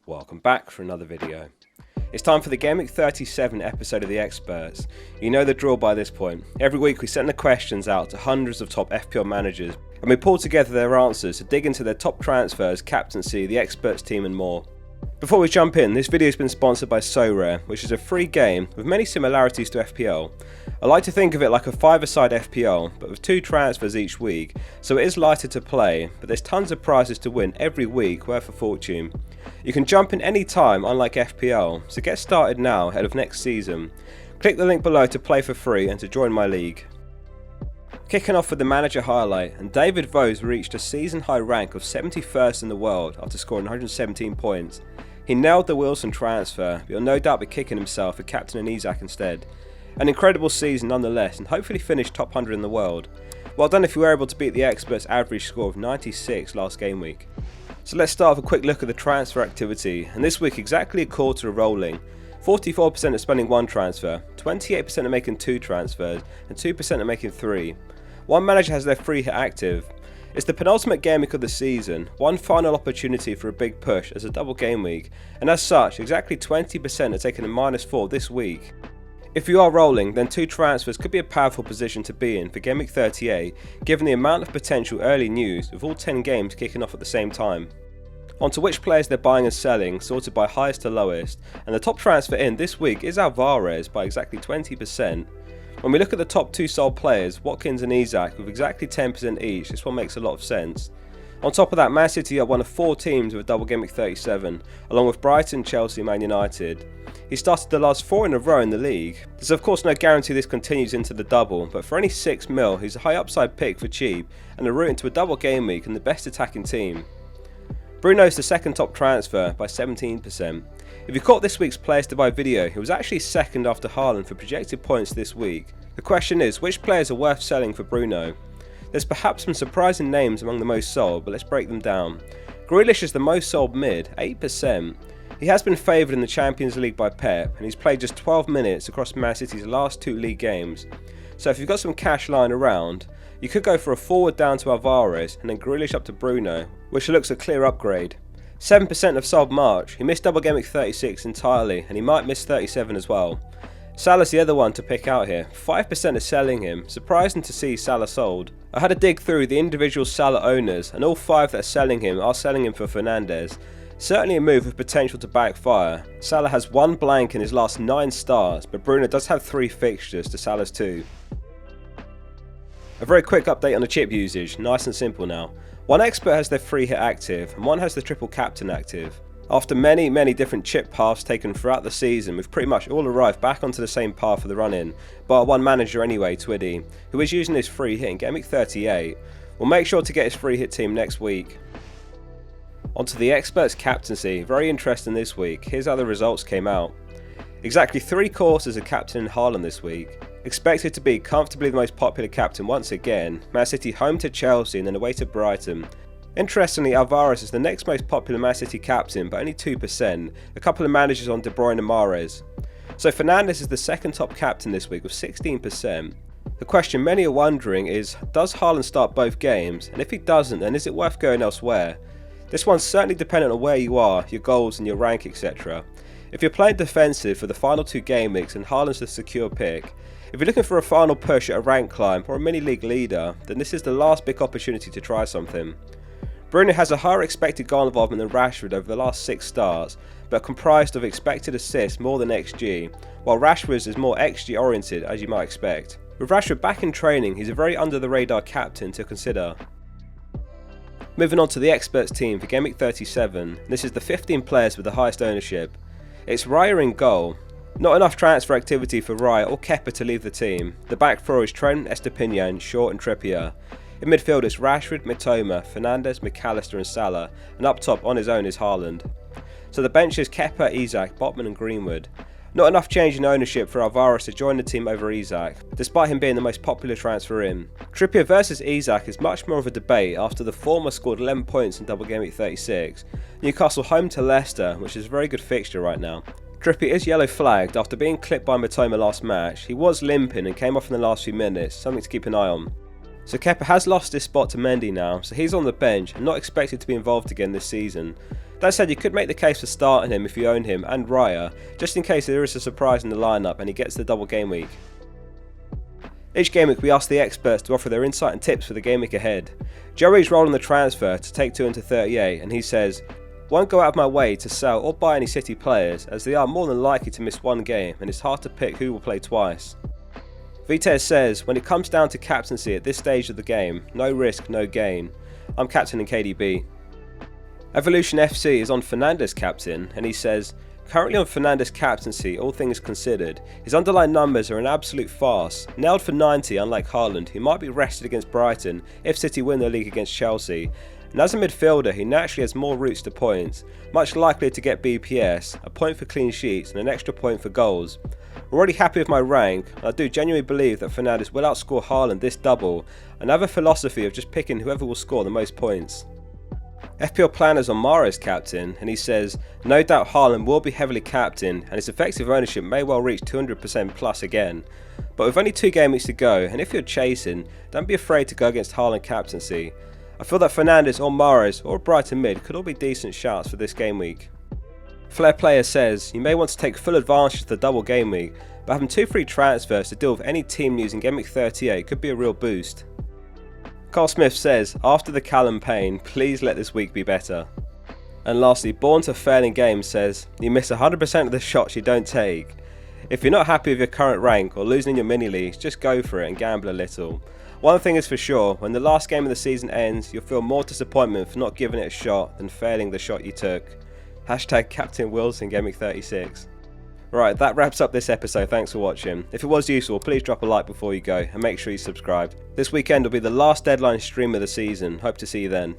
Welcome back for another video. It's time for the Gameweek 37 episode of the Experts. You know the drill by this point. Every week we send the questions out to hundreds of top FPL managers and we pull together their answers to dig into their top transfers, captaincy, the Experts team and more. Before we jump in, this video has been sponsored by SoRare, which is a free game with many similarities to FPL. I like to think of it like a five-a-side FPL, but with 2 transfers each week, so it is lighter to play, but there's tons of prizes to win every week worth a fortune. You can jump in any time, unlike FPL, so get started now ahead of next season. Click the link below to play for free and to join my league. Kicking off with the manager highlight, and David Vos reached a season high rank of 71st in the world after scoring 117 points. He nailed the Wilson transfer, but you'll no doubt be kicking himself for captaining Isak instead. An incredible season nonetheless, and hopefully finished top 100 in the world. Well done if you were able to beat the Experts' average score of 96 last game week. So let's start with a quick look at the transfer activity, and this week exactly a quarter are rolling. 44% are spending 1 transfer, 28% are making 2 transfers, and 2% are making 3. One manager has their free hit active. It's the penultimate game week of the season, one final opportunity for a big push as a double game week, and as such, exactly 20% are taking a -4 this week. If you are rolling, then 2 transfers could be a powerful position to be in for Game Week 38, given the amount of potential early news with all 10 games kicking off at the same time. On to which players they're buying and selling, sorted by highest to lowest, and the top transfer in this week is Alvarez by exactly 20%. When we look at the top 2 sold players, Watkins and Isak, with exactly 10% each, this one makes a lot of sense. On top of that, Man City are one of 4 teams with a double Game Week 37, along with Brighton, Chelsea and Man United. He started the last 4 in a row in the league. There's of course no guarantee this continues into the double, but for only 6 mil, he's a high upside pick for cheap and a route into a double game week and the best attacking team. Bruno's the second top transfer by 17%. If you caught this week's Players to Buy video, he was actually second after Haaland for projected points this week. The question is, which players are worth selling for Bruno? There's perhaps some surprising names among the most sold, but let's break them down. Grealish is the most sold mid, 8%. He has been favoured in the Champions League by Pep, and he's played just 12 minutes across Man City's last 2 league games. So if you've got some cash lying around, you could go for a forward down to Alvarez and then Grealish up to Bruno, which looks a clear upgrade. 7% have sold March. He missed double game week 36 entirely, and he might miss 37 as well. Salah's the other one to pick out here. 5% are selling him. Surprising to see Salah sold. I had a dig through the individual Salah owners, and all 5 that are selling him are selling him for Fernandes. Certainly a move with potential to backfire. Salah has 1 blank in his last 9 starts, but Bruno does have 3 fixtures to Salah's 2. A very quick update on the chip usage, nice and simple now. One expert has their free hit active, and one has the triple captain active. After many different chip paths taken throughout the season, we've pretty much all arrived back onto the same path for the run-in, bar one manager anyway, Twiddy, who is using his free hit in Game Week 38. We'll make sure to get his free hit team next week. Onto the Experts captaincy, very interesting this week. Here's how the results came out. Exactly 3 courses are captaining Haaland this week. Expected to be comfortably the most popular captain once again, Man City home to Chelsea and then away to Brighton. Interestingly, Alvarez is the next most popular Man City captain, but only 2%, a couple of managers on De Bruyne and Mahrez. So Fernandes is the second top captain this week with 16%. The question many are wondering is, does Haaland start both games, and if he doesn't, then is it worth going elsewhere? This one's certainly dependent on where you are, your goals and your rank, etc. If you're playing defensive for the final 2 game weeks and Haaland's the secure pick, if you're looking for a final push at a rank climb or a mini league leader, then this is the last big opportunity to try something. Bruno has a higher expected goal involvement than Rashford over the last 6 starts, but comprised of expected assists more than XG, while Rashford's is more XG oriented as you might expect. With Rashford back in training, he's a very under the radar captain to consider. Moving on to the Experts team for Game Week 37, this is the 15 players with the highest ownership. It's Raya in goal. Not enough transfer activity for Raya or Kepa to leave the team. The back 4 is Trent, Estepinian, Shaw and Trippier. In midfield it's Rashford, Mitoma, Fernandes, McAllister and Salah, and up top on his own is Haaland. So the bench is Kepa, Isak, Botman and Greenwood. Not enough change in ownership for Alvarez to join the team over Isak, despite him being the most popular transfer in. Trippier versus Isak is much more of a debate after the former scored 11 points in double game week 36. Newcastle home to Leicester, which is a very good fixture right now. Trippier is yellow flagged after being clipped by Mitoma last match. He was limping and came off in the last few minutes, something to keep an eye on. So Kepa has lost his spot to Mendy now, so he's on the bench and not expected to be involved again this season. That said, you could make the case for starting him if you own him and Raya, just in case there is a surprise in the lineup and he gets the double game week. Each game week we ask the experts to offer their insight and tips for the game week ahead. Joey's rolling the transfer to take 2 into 38 and he says, "Won't go out of my way to sell or buy any City players as they are more than likely to miss one game and it's hard to pick who will play twice." Vitez says, "When it comes down to captaincy at this stage of the game, no risk, no gain. I'm captaining KDB." Evolution FC is on Fernandes captain and he says, "Currently on Fernandes captaincy, all things considered, his underlying numbers are an absolute farce. Nailed for 90 unlike Haaland, who might be rested against Brighton if City win the league against Chelsea. And as a midfielder, he naturally has more routes to points, much likelier to get BPS, a point for clean sheets and an extra point for goals. Already happy with my rank, and I do genuinely believe that Fernandes will outscore Haaland this double, and have a philosophy of just picking whoever will score the most points." FPL Planners on Mahrez captain and he says, "No doubt Haaland will be heavily captained and his effective ownership may well reach 200% plus again. But with only 2 game weeks to go, and if you're chasing, don't be afraid to go against Haaland captaincy. I feel that Fernandes or Mahrez or Brighton mid could all be decent shouts for this game week." Flair Player says, "You may want to take full advantage of the double game week, but having 2 free transfers to deal with any team using Game Week 38 could be a real boost." Carl Smith says, "After the Callum Payne, please let this week be better." And lastly, Born to Failing Games says, "You miss 100% of the shots you don't take. If you're not happy with your current rank or losing in your mini leagues, just go for it and gamble a little. One thing is for sure, when the last game of the season ends, you'll feel more disappointment for not giving it a shot than failing the shot you took. Hashtag Captain Wilson Game Week 36. Right, that wraps up this episode, thanks for watching. If it was useful, please drop a like before you go and make sure you subscribe. This weekend will be the last deadline stream of the season, hope to see you then.